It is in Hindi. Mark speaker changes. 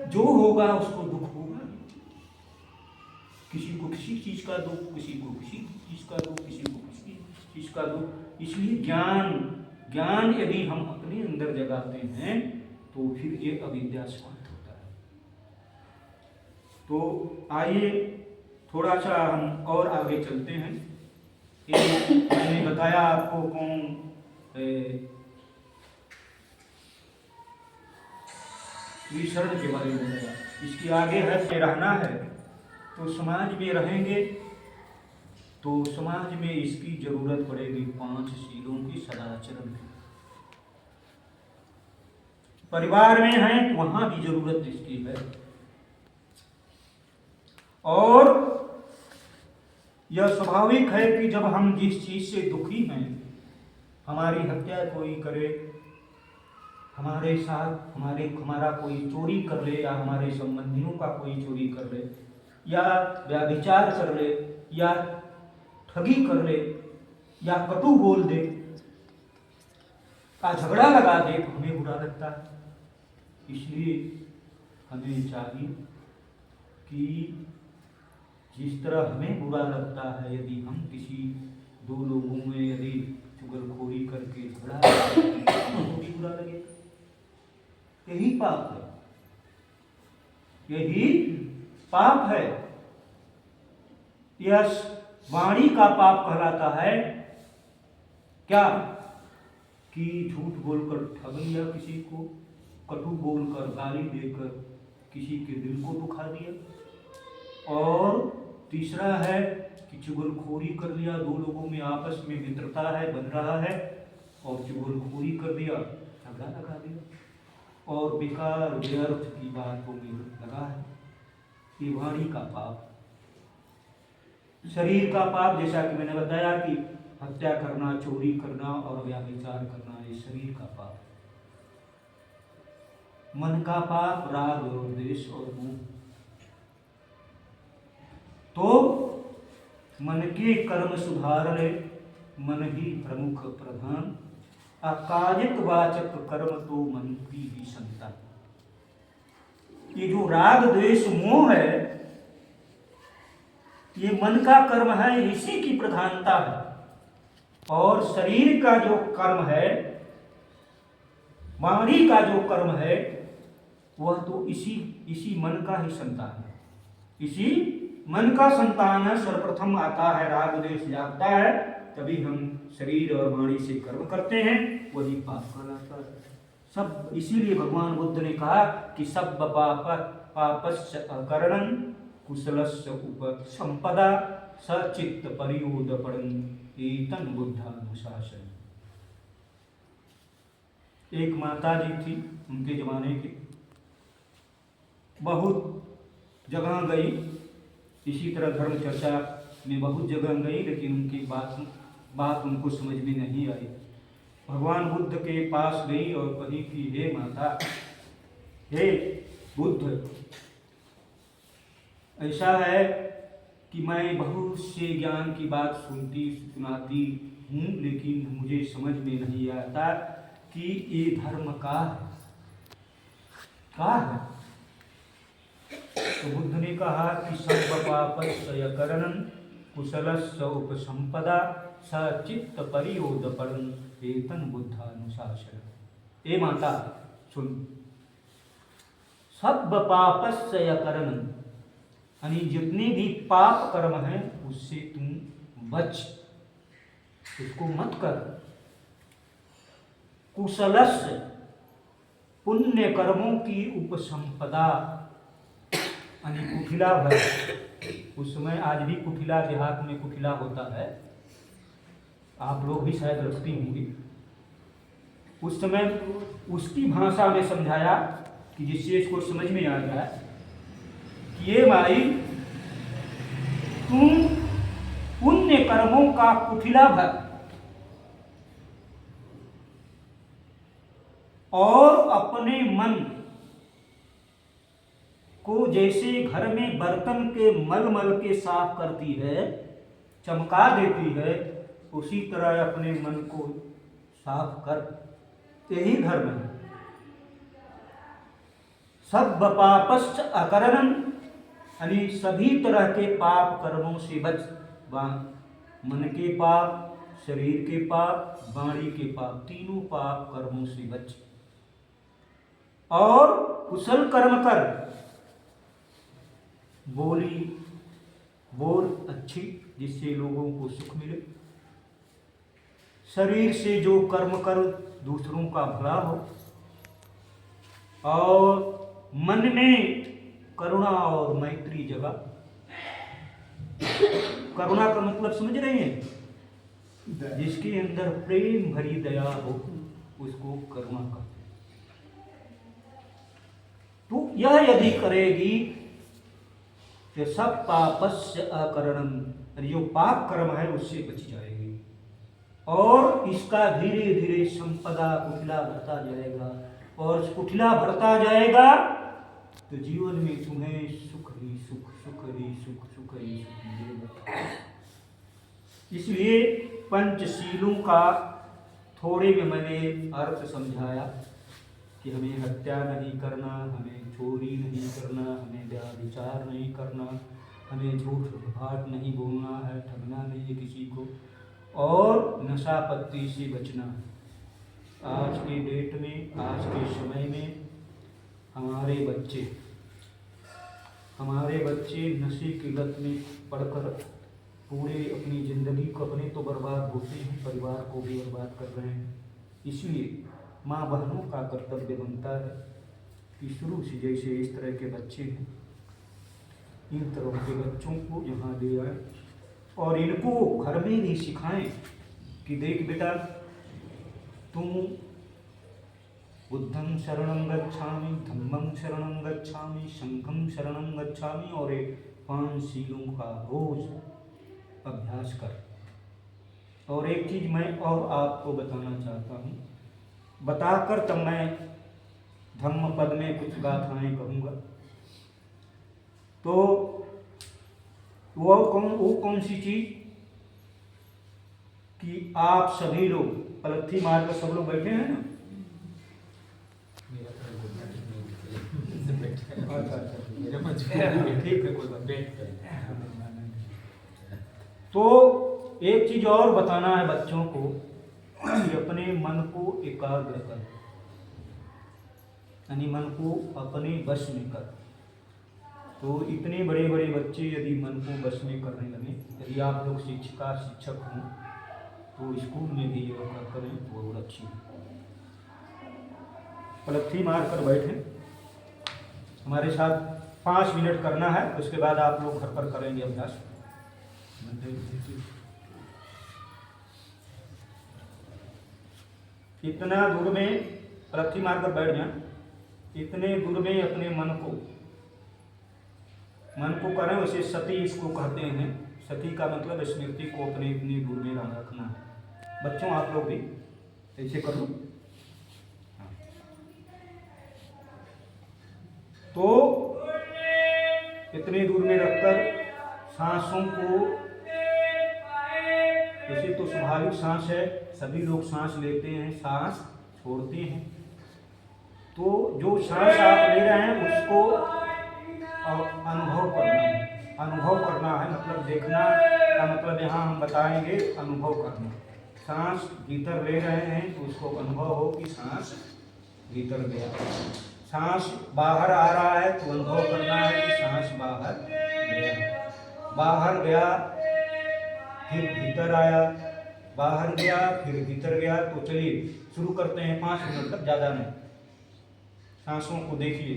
Speaker 1: जो होगा उसको दुख होगा। किसी को किसी चीज का दुख, किसी को किसी चीज का दुख, किसी को किसी चीज का दुख। इसलिए ज्ञान यदि हम अपने अंदर जगाते हैं तो फिर ये अविद्या शांत होता है। तो आइए थोड़ा सा हम और आगे चलते हैं। मैंने बताया आपको कौन विसर्जन के बारे में बताया। इसके आगे है रहना है तो समाज में रहेंगे तो समाज में इसकी जरूरत पड़ेगी 5 शीलों की, सदाचरण की। परिवार में है तो वहां भी जरूरत इसकी है। और यह स्वाभाविक है कि जब हम जिस चीज से दुखी हैं, हमारी हत्या कोई करे, हमारे साथ हमारा कोई चोरी कर ले, या हमारे संबंधियों का कोई चोरी कर ले, या व्यभिचार कर ले, या ठगी कर ले, या कटु बोल दे, का झगड़ा लगा दे, तो हमें बुरा लगता है। इसलिए हमें चाहिए कि जिस तरह हमें बुरा लगता है, यदि हम किसी दो लोगों में यदि चुगलखोरी करके झगड़ा तो भी बुरा लगेगा। यही पाप है, यही पाप है। यह वाणी का पाप कहलाता है। क्या कि झूठ बोलकर ठग लिया किसी को, कटु बोलकर गाली देकर किसी के दिल को दुखा दिया। और तीसरा है कि चुगलखोरी कर लिया, दो लोगों में आपस में मित्रता है, बन रहा है, और चुगलखोरी कर दिया, झगड़ा लगा दिया और बेकार व्यर्थ की बातों में लगा है। ये वाणी का पाप। शरीर का पाप, जैसा कि मैंने बताया कि हत्या करना, चोरी करना और व्यभिचार करना, ये शरीर का पाप। मन का पाप राग और द्वेष और मोह। तो मन के कर्म सुधारने मन ही प्रमुख प्रधान, अकाजित वाचक कर्म तो मन की ही संता। ये जो राग द्वेष मोह है, ये मन का कर्म है, इसी की प्रधानता है। और शरीर का जो कर्म है, वाणी का जो कर्म है, वह तो इसी मन का ही संतान है। इसी मन का संतान है। सर्वप्रथम आता है राग द्वेष जागता है, तभी हम शरीर और वाणी से कर्म करते हैं, वही पाप कहलाता है। सब इसीलिए भगवान बुद्ध ने कहा कि सब पापस्य अकरणं कुशलस्य उपसंपदा सचित्त परियोदपणं एतं बुद्धानुशासनं। एक माता जी थी, उनके जमाने की, बहुत जगह गई, इसी तरह धर्म चर्चा में बहुत जगह गई, लेकिन उनकी बात उनको समझ में नहीं आई। भगवान बुद्ध के पास गई और कही कि हे माता, हे बुद्ध, ऐसा है कि मैं बहुत से ज्ञान की बात सुनाती हूँ, लेकिन मुझे समझ में नहीं आता कि ये धर्म का है। तो बुद्ध ने कहा कि सर्व पापस्य करणं कुशलस्य उपसंपदा सचित्त परियोदपणं एतं बुद्धानुशासनं। ए माता सुन, सब पापस्य करणं, यानी जितने भी पाप कर्म हैं उससे तुम बच, उसको मत कर। कुशलस्य, पुण्य कर्मों की उपसंपदा, यानी कुटिला भय। उस समय आज भी कुटिला, देहात में कुटिला होता है, आप लोग भी शायद रखती होंगी। उस समय उसकी भाषा में समझाया कि जिससे इसको समझ में आ जाए कि ये भाई, तुम पुण्य कर्मों का कुटिला भय और अपने मन को जैसे घर में बर्तन के मल के साफ करती है, चमका देती है, उसी तरह अपने मन को साफ कर। यही धर्म है। सब पापश्च अकरणम, यानी सभी तरह के पाप कर्मों से बच। मन के पाप, शरीर के पाप, वाणी के पाप, तीनों पाप कर्मों से बच और कुशल कर्म कर। बोल अच्छी, जिससे लोगों को सुख मिले। शरीर से जो कर्म कर दूसरों का भला हो, और मन में करुणा और मैत्री जगा। करुणा का मतलब समझ रहे हैं? जिसके अंदर प्रेम भरी दया हो उसको करुणा कहते हैं। तो यह यदि करेगी तो सब पापस्य अकरणम, जो पाप कर्म है उससे बच जाएगी और इसका धीरे धीरे संपदा कुटिला भरता जाएगा। और कुटिला भरता जाएगा तो जीवन में तुम्हें सुख ही सुख, सुख ही सुख, सुख ही सुख मिलेगा। इसलिए पंचशीलों का थोड़े में मैंने अर्थ समझाया कि हमें हत्या नहीं करना, हमें चोरी नहीं करना, हमें व्यभिचार नहीं करना, हमें झूठ फाट नहीं बोलना है, ठगना नहीं है किसी को, और नशा पत्ती से बचना है। आज के डेट में, आज के समय में हमारे बच्चे नशे की लत में पड़कर पूरे अपनी ज़िंदगी को अपने तो बर्बाद होते हैं, परिवार को भी बर्बाद कर रहे हैं। इसलिए माँ बहनों का कर्तव्य बनता है कि शुरू से जैसे इस तरह के बच्चे हैं, इन तरह के बच्चों को यहाँ ले आए और इनको घर में भी सिखाएं कि देख बेटा, तुम बुद्धं शरणं गच्छामि, धम्मं शरणं गच्छामि, संघं शरणं गच्छामि, और एक 5 शीलों का रोज अभ्यास कर। और एक चीज मैं और आपको बताना चाहता हूँ, बताकर तब मैं धम्म पद में कुछ गाथाएं कहूँगा। तो वो कौन सी चीज कि आप सभी लोग पलथी मार कर सब लोग बैठे हैं ना। ठीक है, कोई बात। तो एक चीज और बताना है बच्चों को कि अपने मन को एकाग्र कर, यानी मन को अपने वश में कर। तो इतने बड़े बड़े बच्चे यदि मन को वश में करने लगे, यदि आप लोग शिक्षक हों तो स्कूल में भी योगा करें तो बहुत अच्छी है। पलथी मार कर बैठे, हमारे साथ 5 मिनट करना है, उसके बाद आप लोग घर पर करेंगे अभ्यास। इतना दूर में पलथी मार कर बैठ जाए, इतने दूर में अपने मन को करें। वैसे सती इसको कहते हैं। सती का मतलब स्मृति को अपने इतनी दूर में रखना है। बच्चों आप लोग भी ऐसे कर लो। तो इतने दूर में रखकर सांसों को, वैसे तो स्वाभाविक सांस है, सभी लोग सांस लेते हैं, सांस छोड़ते हैं। तो जो सांस आप ले रहे हैं उसको अनुभव करना है। मतलब देखना का मतलब यहाँ हम बताएंगे अनुभव करना। सांस भीतर ले रहे हैं तो उसको अनुभव हो कि सांस भीतर गया। सांस बाहर आ रहा है तो अनुभव करना है कि सांस बाहर गया। बाहर गया फिर भीतर आया, बाहर गया फिर भीतर गया। तो चलिए शुरू करते हैं, 5 मिनट तक, ज़्यादा नहीं। सांसों को देखिए।